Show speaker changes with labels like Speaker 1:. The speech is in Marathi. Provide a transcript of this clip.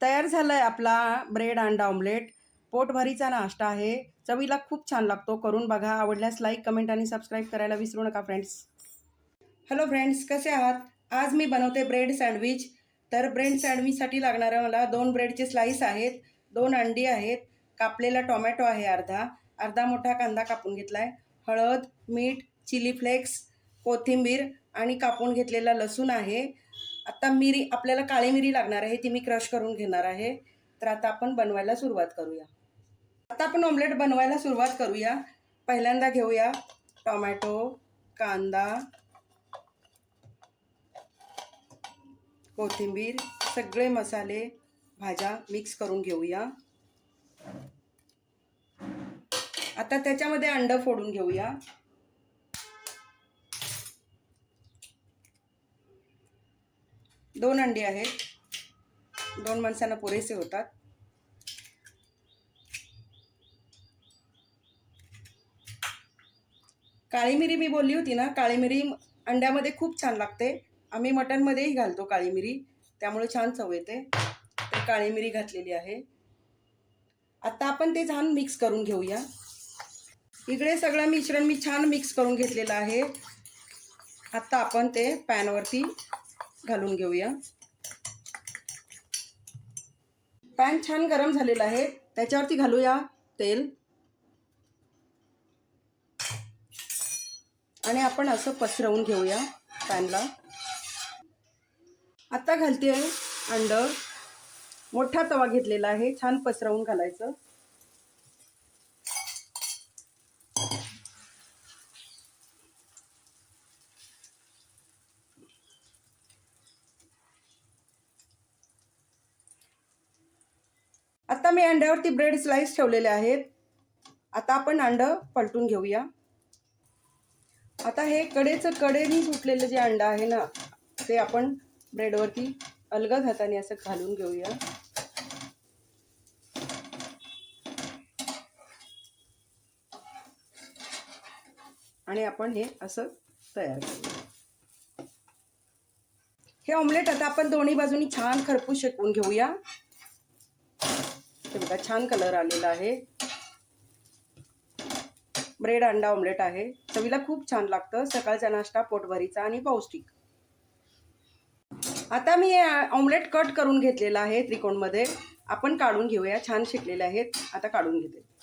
Speaker 1: तयार झालाय आपला ब्रेड अंडा ऑमलेट. पोटभरीचा नाश्ता आहे. चवीला खूप छान लागतो. करून बघा. आवडल्यास लाईक, कमेंट आणि सबस्क्राईब करायला विसरू नका फ्रेंड्स. हॅलो फ्रेंड्स, कसे आहात? आज मी बनवते ब्रेड सँडविच. तर ब्रेड सँडविचसाठी लागणारं मला 2 ब्रेडचे स्लाईस आहेत, 2 अंडी आहेत, कापलेला टोमॅटो आहे अर्धा मोठा कांदा कापून घेतला आहे, हळद, मीठ, चिली फ्लेक्स, कोथिंबीर आणि कापून घेतलेला लसूण आहे. आता मिरी, आपल्याला काळी मिरी लागणार आहे, ती मी क्रश करून घेणार आहे. तर आता आपण बनवायला सुरुवात करूया. आता आपण ऑमलेट बनवायला सुरुवात करूया. पहिल्यांदा घेऊया टोमॅटो, कांदा, कोथिंबीर, सगळे मसाले, भाज्या मिक्स करून घेऊया. आता त्याच्यामध्ये अंडं फोडून घेऊया. दोन अंडी आहेत, 2 माणसांना पुरेसे होतात. काळी मिरी मी बोलली होती ना, काळी मिरी अंड्यामध्ये खूप छान लागते. आम्ही मटनमध्येही घालतो काळी मिरी, त्यामुळे छान चव येते. तर काळी मिरी घातलेली आहे. आता आपण ते छान मिक्स करून घेऊया. इकडे सगळं मिश्रण मी छान मिक्स करून घेतलेलं आहे. आता आपण ते पॅनवरती घालून घेऊया. पॅन छान गरम झालेला आहे, त्याच्यावरती घालूया तेल आणि आपण असं पसरवून घेऊया पॅनला. आता घालते अंडं. मोठा तवा घेतलेला आहे, छान पसरवून घालायचं. आता मी अंड्यावरती ब्रेड स्लाइस ठेवलेले आहेत. आता आपण अंडं पलटून घेऊया. आता हे कडेने सुटलेलं जे अंडं आहे ना, ते आपण ब्रेडवरती अलगद हाताने असं घालून घेऊया. आणि आपण हे असं तयार करूया. हे ऑमलेट आता आपण दोन्ही बाजूनी छान खरपूस शेकवून घेऊया. हे बघा, छान कलर आलेला आहे. ब्रेड अंडा ऑमलेट आहे. चवीला खूप छान लागतं. सकाळचा नाश्ता पोटभरीचा आणि पौष्टिक. आता मी ऑमलेट कट करून घेतलेला आहे त्रिकोणमध्ये. आपण काढून घेऊया. छान शेकलेले आहेत, आता काढून घेते.